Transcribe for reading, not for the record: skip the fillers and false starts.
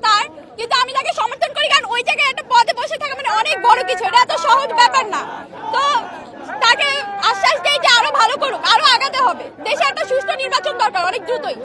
তার, কিন্তু আমি তাকে সমর্থন করি কারণ ওই জায়গায় একটা পদে বসে থাকা মানে অনেক বড় কিছু, এটা এত সহজ ব্যাপার না। তো তাকে আশ্বাস দেই যে আরো ভালো করুক, আরো আগাতে হবে, দেশে একটা সুষ্ঠু নির্বাচন দরকার অনেক দ্রুতই।